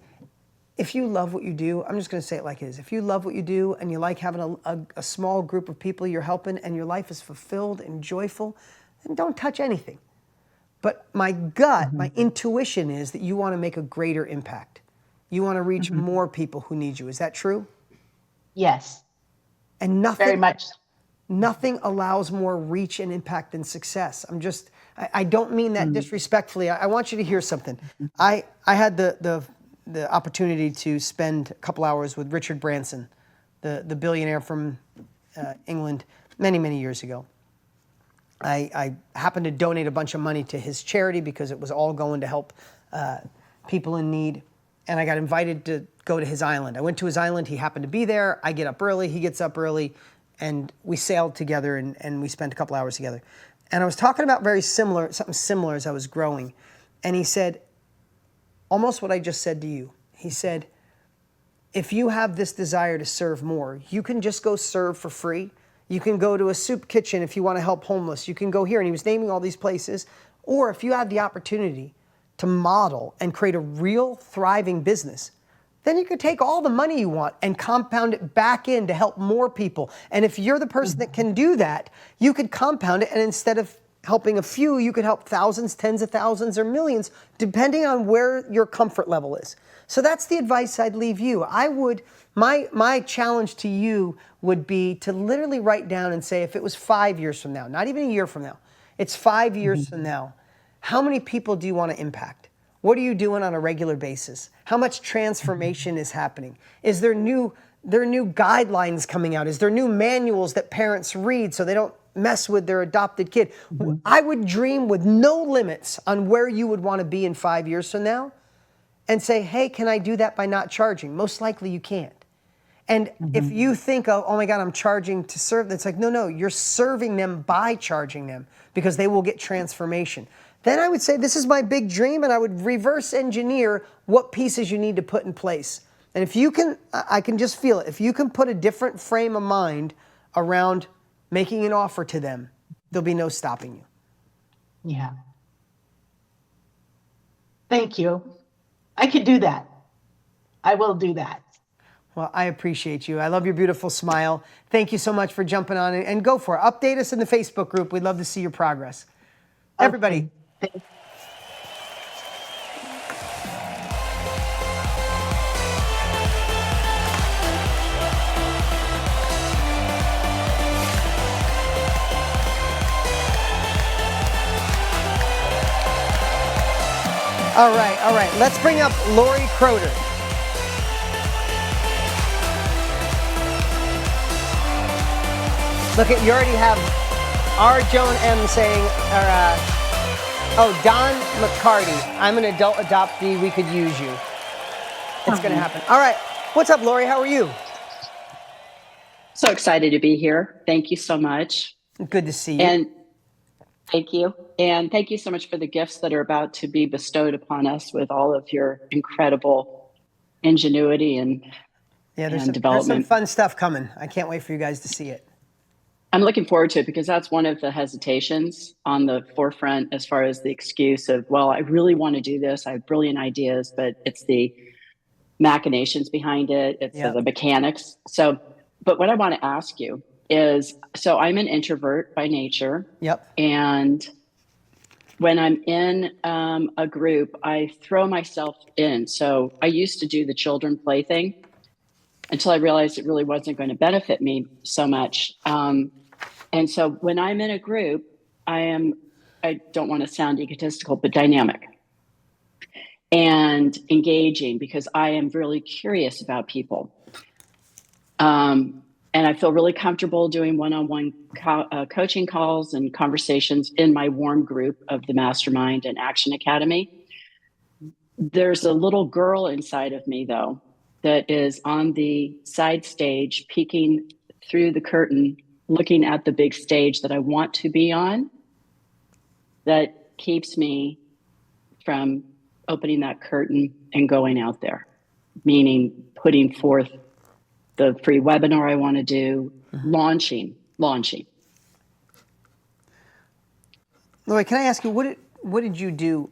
if you love what you do, I'm just going to say it like it is. If you love what you do and you like having a small group of people you're helping and your life is fulfilled and joyful, then don't touch anything. But my gut, my intuition is that you want to make a greater impact. You want to reach more people who need you. Is that true? Yes. And Very much. Nothing allows more reach and impact than success. I don't mean that disrespectfully. I want you to hear something. I had the opportunity to spend a couple hours with Richard Branson, the billionaire from England, many, many years ago. I happened to donate a bunch of money to his charity because it was all going to help people in need. And I got invited to go to his island. I went to his island. He happened to be there. I get up early. He gets up early. And we sailed together, and we spent a couple hours together. And I was talking about something similar as I was growing. And he said, almost what I just said to you. He said, if you have this desire to serve more, you can just go serve for free. You can go to a soup kitchen if you want to help homeless. You can go here. And he was naming all these places. Or if you have the opportunity to model and create a real thriving business, then you could take all the money you want and compound it back in to help more people. And if you're the person that can do that, you could compound it, and instead of helping a few, you could help thousands, tens of thousands, or millions, depending on where your comfort level is. So that's the advice I'd leave you. My challenge to you would be to literally write down and say, if it was 5 years from now, not even a year from now, it's 5 years from now, how many people do you want to impact? What are you doing on a regular basis? How much transformation is happening? Is there new guidelines coming out? Is there new manuals that parents read so they don't mess with their adopted kid? I would dream with no limits on where you would want to be in 5 years from now, and say, hey, can I do that by not charging? Most likely you can't. And if you think, oh my God, I'm charging to serve, it's like, no, you're serving them by charging them, because they will get transformation. Then I would say, this is my big dream, and I would reverse engineer what pieces you need to put in place. And if you can, I can just feel it. If you can put a different frame of mind around making an offer to them, there'll be no stopping you. Yeah. Thank you. I could do that. I will do that. Well, I appreciate you. I love your beautiful smile. Thank you so much for jumping on, and go for it. Update us in the Facebook group. We'd love to see your progress. Okay. Everybody. All right. Let's bring up Lori Croder. Look at, you already have R. Joan M. saying, Don McCarty, I'm an adult adoptee, we could use you. It's going to happen. All right. What's up, Lori? How are you? So excited to be here. Thank you so much. Good to see you. And thank you. And thank you so much for the gifts that are about to be bestowed upon us with all of your incredible ingenuity and development. There's some fun stuff coming. I can't wait for you guys to see it. I'm looking forward to it, because that's one of the hesitations on the forefront as far as the excuse of, well, I really want to do this. I have brilliant ideas, but it's the machinations behind it. It's the mechanics. So, but what I want to ask you is, so I'm an introvert by nature. Yep. And when I'm in a group, I throw myself in. So I used to do the children play thing until I realized it really wasn't going to benefit me so much. And so when I'm in a group, I don't want to sound egotistical, but dynamic and engaging, because I am really curious about people. And I feel really comfortable doing one-on-one coaching calls and conversations in my warm group of the Mastermind and Action Academy. There's a little girl inside of me, though, that is on the side stage, peeking through the curtain, looking at the big stage that I want to be on, that keeps me from opening that curtain and going out there, meaning putting forth the free webinar I want to do, launching. Lori, can I ask you, what did you do,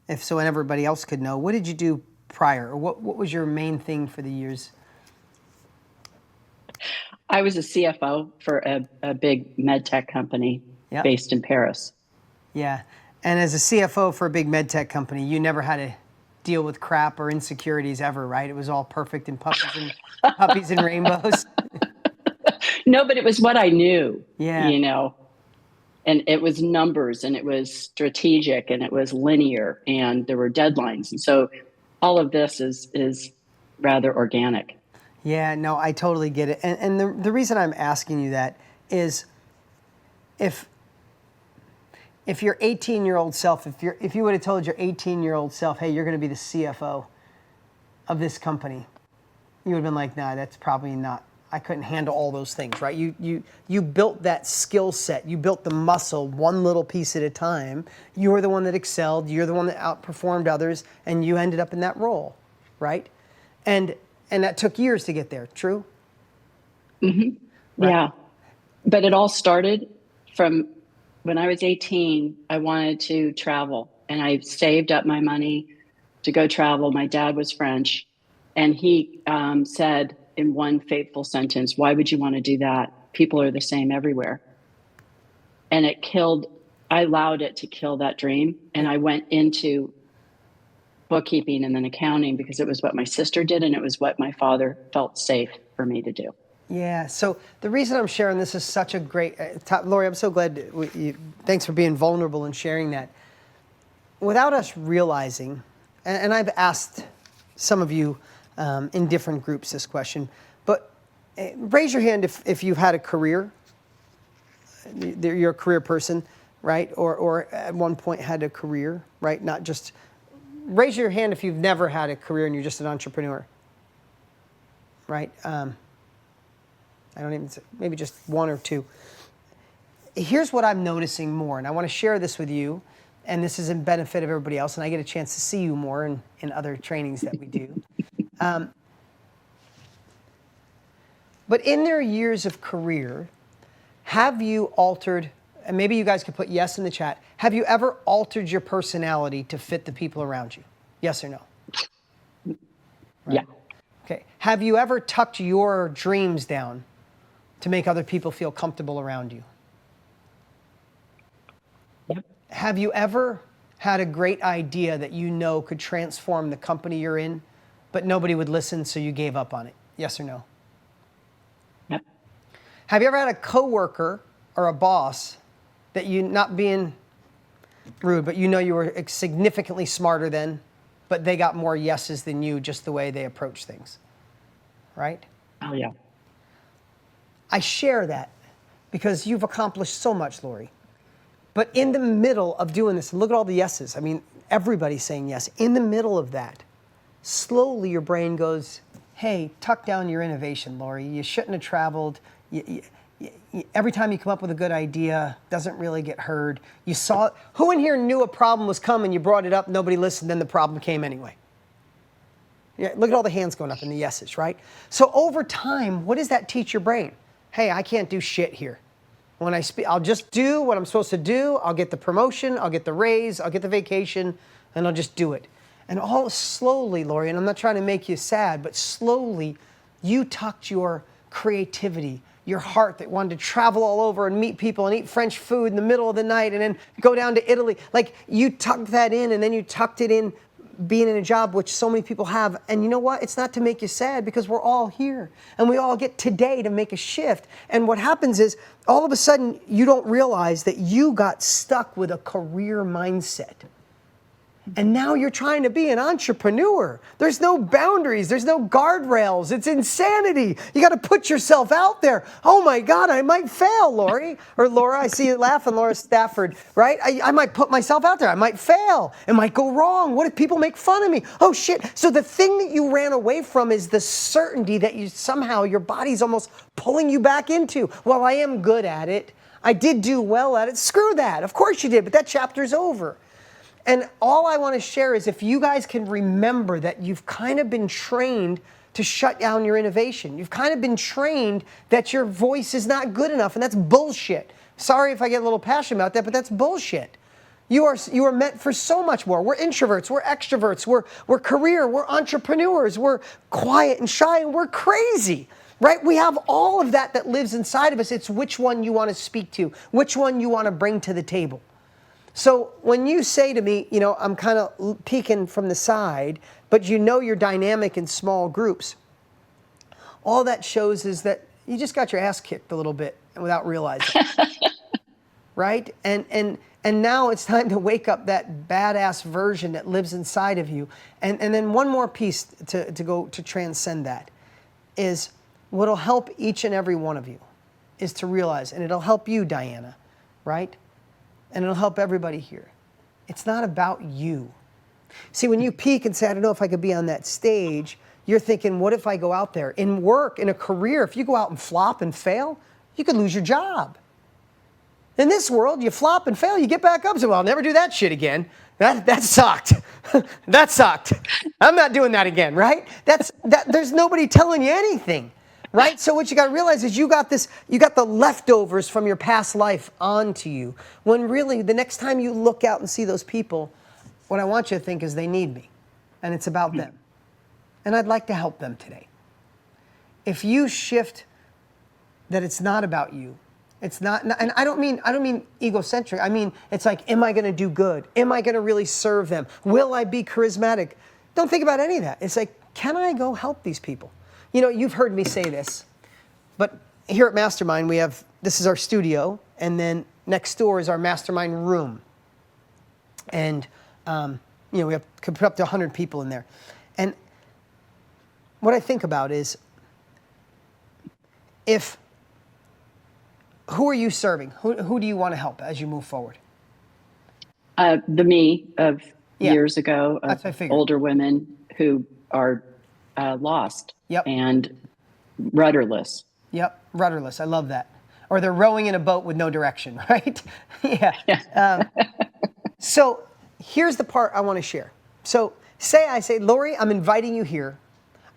if so and everybody else could know, what did you do prior? Or what was your main thing for the years? I was a CFO for a big med tech company based in Paris. Yeah. And as a CFO for a big med tech company, you never had to deal with crap or insecurities ever, right? It was all perfect and puppies and rainbows. No, but it was what I knew, yeah. you know, and it was numbers and it was strategic and it was linear and there were deadlines. And so all of this is rather organic. Yeah, no, I totally get it. And the reason I'm asking you that is if your 18-year-old self, if you would have told your 18-year-old self, hey, you're going to be the CFO of this company, you would have been like, nah, that's probably not, I couldn't handle all those things, right? You built that skill set, you built the muscle one little piece at a time. You were the one that excelled, you're the one that outperformed others, and you ended up in that role, right? And that took years to get there, true? Mm-hmm. Right. Yeah. But it all started from when I was 18, I wanted to travel and I saved up my money to go travel. My dad was French and he said in one fateful sentence, why would you want to do that? People are the same everywhere. And I allowed it to kill that dream. And I went into bookkeeping and then accounting because it was what my sister did and it was what my father felt safe for me to do. Yeah, so the reason I'm sharing this is such a great, Lori, I'm so glad, thanks for being vulnerable and sharing that. Without us realizing, and I've asked some of you in different groups this question, but raise your hand if you've had a career, you're a career person, right? Or at one point had a career, right? Not just, raise your hand if you've never had a career and you're just an entrepreneur, right? I don't even, maybe just one or two. Here's what I'm noticing more, and I want to share this with you, and this is in benefit of everybody else, and I get a chance to see you more in other trainings that we do. But in their years of career, have you altered, and maybe you guys could put yes in the chat, have you ever altered your personality to fit the people around you? Yes or no? Right. Yeah. Okay. Have you ever tucked your dreams down to make other people feel comfortable around you? Yep. Have you ever had a great idea that you know could transform the company you're in, but nobody would listen, so you gave up on it? Yes or no? Yep. Have you ever had a coworker or a boss that you, not being rude, but you know you were significantly smarter than, but they got more yeses than you just the way they approach things, right? Oh, yeah. I share that because you've accomplished so much, Lori. But in the middle of doing this, look at all the yeses. I mean, everybody's saying yes. In the middle of that, slowly your brain goes, hey, tuck down your innovation, Lori. You shouldn't have traveled. Every time you come up with a good idea, doesn't really get heard. You saw it. Who in here knew a problem was coming? You brought it up, nobody listened, then the problem came anyway. Yeah, look at all the hands going up in the yeses, right? So over time, what does that teach your brain? Hey, I can't do shit here. When I speak, I'll just do what I'm supposed to do. I'll get the promotion, I'll get the raise, I'll get the vacation, and I'll just do it. And all slowly, Lori, and I'm not trying to make you sad, but slowly you tucked your creativity, your heart that wanted to travel all over and meet people and eat French food in the middle of the night and then go down to Italy. Like you tucked that in, and then you tucked it in being in a job, which so many people have. And you know what? It's not to make you sad, because we're all here and we all get today to make a shift. And what happens is all of a sudden you don't realize that you got stuck with a career mindset. And now you're trying to be an entrepreneur. There's no boundaries. There's no guardrails. It's insanity. You got to put yourself out there. Oh my God, I might fail, Lori. Or Laura, I see you laughing, Laura Stafford, right? I might put myself out there. I might fail. It might go wrong. What if people make fun of me? Oh shit. So the thing that you ran away from is the certainty that you somehow, your body's almost pulling you back into. Well, I am good at it. I did do well at it. Screw that. Of course you did, but that chapter's over. And all I want to share is if you guys can remember that you've kind of been trained to shut down your innovation. You've kind of been trained that your voice is not good enough, and that's bullshit. Sorry if I get a little passionate about that, but that's bullshit. You are meant for so much more. We're introverts, we're extroverts, we're career, we're entrepreneurs, we're quiet and shy, and we're crazy. Right? We have all of that lives inside of us. It's which one you want to speak to, which one you want to bring to the table. So when you say to me, you know, I'm kind of peeking from the side, but you know you're dynamic in small groups, all that shows is that you just got your ass kicked a little bit without realizing. Right? And now it's time to wake up that badass version that lives inside of you. And then one more piece to go to transcend that is what'll help each and every one of you is to realize, and it'll help you, Diana, right? And it'll help everybody here. It's not about you. See, when you peak and say, I don't know if I could be on that stage, you're thinking, what if I go out there? In work, in a career, if you go out and flop and fail, you could lose your job. In this world, you flop and fail, you get back up and say, well, I'll never do that shit again. That sucked. That sucked. I'm not doing that again, right? There's nobody telling you anything. Right? So what you got to realize is you got the leftovers from your past life onto you. When really the next time you look out and see those people, what I want you to think is they need me. And it's about them. And I'd like to help them today. If you shift that it's not about you, it's not, and I don't mean egocentric. I mean, it's like, am I going to do good? Am I going to really serve them? Will I be charismatic? Don't think about any of that. It's like, can I go help these people? You know, you've heard me say this, but here at Mastermind, this is our studio, and then next door is our Mastermind room. And, you know, could put up to 100 people in there. And what I think about is, who are you serving? Who do you want to help as you move forward? The me of years ago, of older women who are lost. Yep. And rudderless. Yep, rudderless. I love that. Or they're rowing in a boat with no direction, right? Yeah. So here's the part I want to share. So I say, Lori, I'm inviting you here.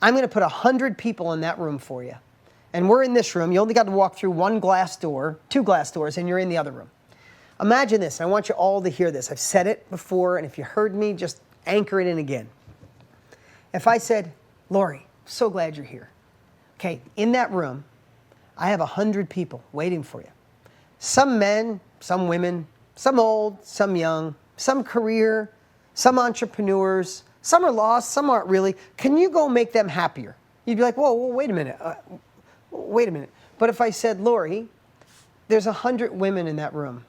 I'm going to put 100 people in that room for you. And we're in this room. You only got to walk through one glass door, two glass doors, and you're in the other room. Imagine this. I want you all to hear this. I've said it before, and if you heard me, just anchor it in again. If I said, Lori, so glad you're here. Okay, in that room, I have 100 people waiting for you. Some men, some women, some old, some young, some career, some entrepreneurs, some are lost, some aren't really. Can you go make them happier? You'd be like, whoa, wait a minute. Wait a minute. But if I said, Lori, there's 100 women in that room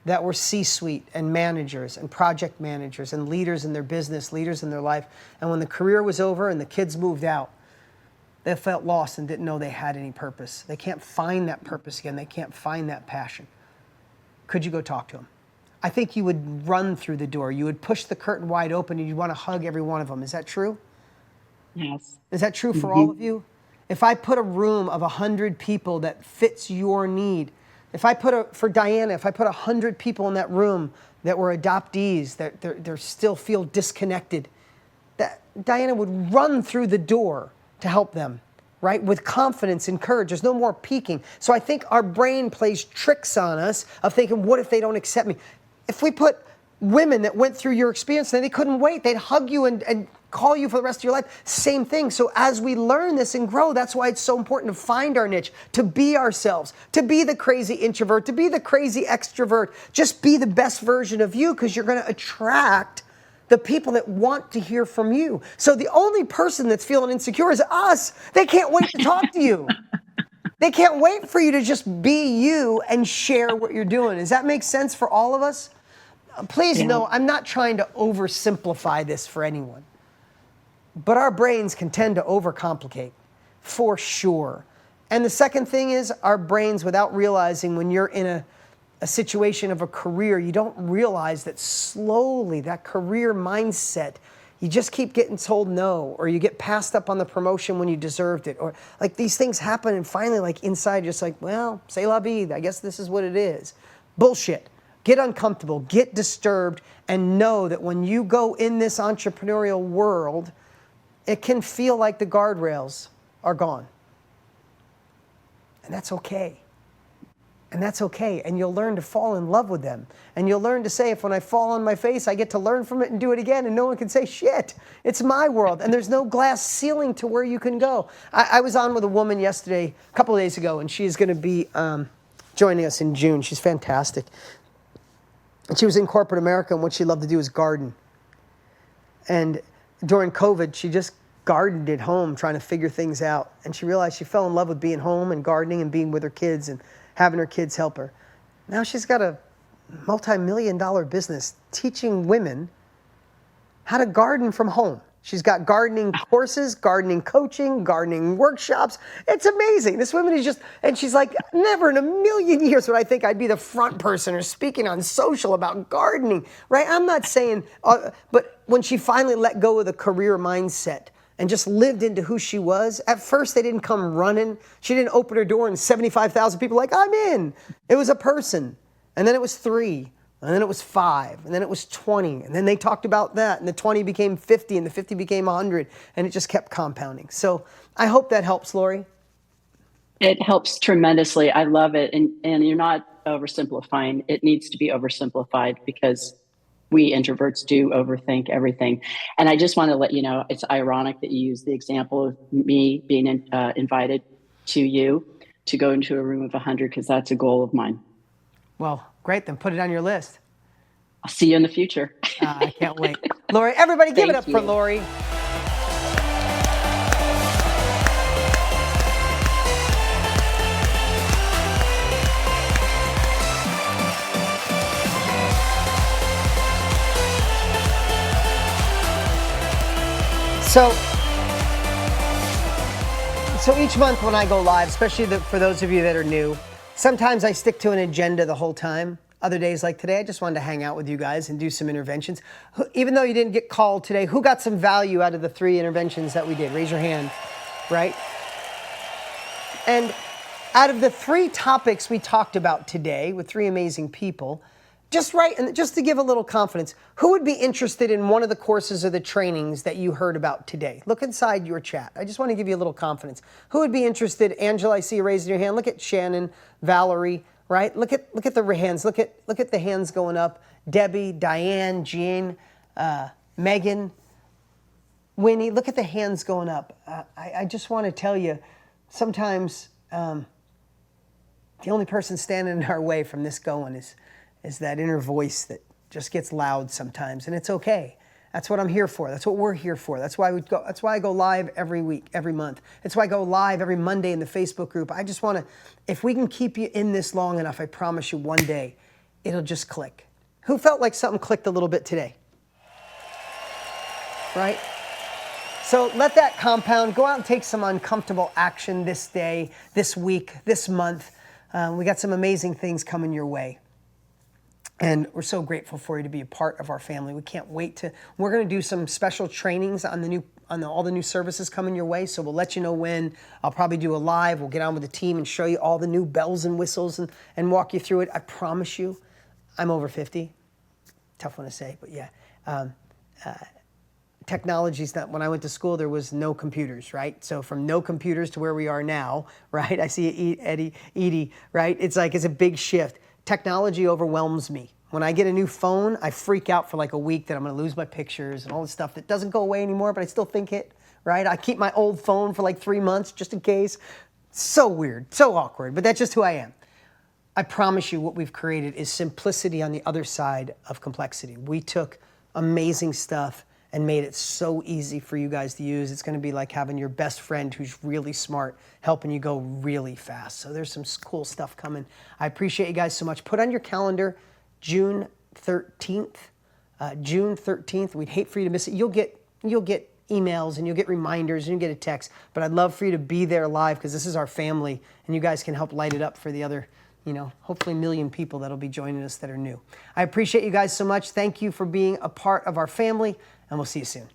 that were C-suite and managers and project managers and leaders in their business, leaders in their life. And when the career was over and the kids moved out, they felt lost and didn't know they had any purpose. They can't find that purpose again. They can't find that passion. Could you go talk to them? I think you would run through the door. You would push the curtain wide open and you'd want to hug every one of them. Is that true? Yes. Is that true for all of you? If I put a room of 100 people that fits your need, for Diana, if I put 100 people in that room that were adoptees, that they still feel disconnected, that Diana would run through the door to help them, right? With confidence and courage. There's no more peeking. So I think our brain plays tricks on us of thinking, what if they don't accept me? If we put women that went through your experience and they couldn't wait. They'd hug you and call you for the rest of your life. Same thing. So as we learn this and grow, that's why it's so important to find our niche, to be ourselves, to be the crazy introvert, to be the crazy extrovert. Just be the best version of you, because you're going to attract the people that want to hear from you. So the only person that's feeling insecure is us. They can't wait to talk to you. They can't wait for you to just be you and share what you're doing. Does that make sense for all of us? Please know, I'm not trying to oversimplify this for anyone. But our brains can tend to overcomplicate, for sure. And the second thing is, our brains, without realizing, when you're in a situation of a career, you don't realize that slowly that career mindset, you just keep getting told no, or you get passed up on the promotion when you deserved it, or like these things happen, and finally, like inside, you're just like, well, c'est la vie, I guess this is what it is. Bullshit. Get uncomfortable, get disturbed, and know that when you go in this entrepreneurial world, it can feel like the guardrails are gone. And that's okay. And that's okay. And you'll learn to fall in love with them. And you'll learn to say, if when I fall on my face, I get to learn from it and do it again, and no one can say, shit, it's my world. And there's no glass ceiling to where you can go. I was on with a woman yesterday, a couple of days ago, and she's going to be joining us in June. She's fantastic. And she was in corporate America, and what she loved to do was garden. And during COVID, she just gardened at home, trying to figure things out. And she realized she fell in love with being home and gardening and being with her kids and having her kids help her. Now she's got a multi-million-dollar business teaching women how to garden from home. She's got gardening courses, gardening coaching, gardening workshops. It's amazing. This woman is just, and she's like, never in a million years would I think I'd be the front person or speaking on social about gardening, right? I'm not saying, but when she finally let go of the career mindset and just lived into who she was, at first they didn't come running. She didn't open her door and 75,000 people like, I'm in. It was a person. And then it was 3. And then it was 5, and then it was 20, and then they talked about that, and the 20 became 50, and the 50 became 100, and it just kept compounding. So I hope that helps, Lori. It helps tremendously. I love it. And you're not oversimplifying. It needs to be oversimplified, because we introverts do overthink everything. And I just want to let you know, it's ironic that you use the example of me being invited to you to go into a room of 100, because that's a goal of mine. Well, great. Then put it on your list. I'll see you in the future. I can't wait. Lori, everybody give it up Thank for you. Lori. So each month when I go live, especially for those of you that are new, sometimes I stick to an agenda the whole time. Other days like today, I just wanted to hang out with you guys and do some interventions. Even though you didn't get called today, who got some value out of the 3 interventions that we did? Raise your hand, right? And out of the 3 topics we talked about today with 3 amazing people, just to give a little confidence, who would be interested in one of the courses or the trainings that you heard about today? Look inside your chat. I just want to give you a little confidence. Who would be interested? Angela, I see you raising your hand. Look at Shannon, Valerie, right? Look at the hands. Look at the hands going up. Debbie, Diane, Jean, Megan, Winnie. Look at the hands going up. I just want to tell you, sometimes the only person standing in our way from this going is that inner voice that just gets loud sometimes, and it's okay. That's what I'm here for. That's what we're here for. That's why I go live every week, every month. That's why I go live every Monday in the Facebook group. I just want to, if we can keep you in this long enough, I promise you one day, it'll just click. Who felt like something clicked a little bit today? Right? So let that compound. Go out and take some uncomfortable action this day, this week, this month. We got some amazing things coming your way. And we're so grateful for you to be a part of our family. We can't wait we're going to do some special trainings on all the new services coming your way. So we'll let you know when. I'll probably do a live. We'll get on with the team and show you all the new bells and whistles and walk you through it. I promise you, I'm over 50. Tough one to say, but yeah. Technology's not, when I went to school, there was no computers, right? So from no computers to where we are now, right? I see Edie, right? It's a big shift. Technology overwhelms me. When I get a new phone, I freak out for like a week that I'm going to lose my pictures and all this stuff that doesn't go away anymore, but I still think it, right? I keep my old phone for like 3 months just in case. So weird, so awkward, but that's just who I am. I promise you what we've created is simplicity on the other side of complexity. We took amazing stuff and made it so easy for you guys to use. It's going to be like having your best friend who's really smart helping you go really fast. So there's some cool stuff coming. I appreciate you guys so much. Put on your calendar June 13th. June 13th. We'd hate for you to miss it. You'll get emails and you'll get reminders and you'll get a text, but I'd love for you to be there live because this is our family and you guys can help light it up for the other, hopefully 1 million people that'll be joining us that are new. I appreciate you guys so much. Thank you for being a part of our family, and we'll see you soon.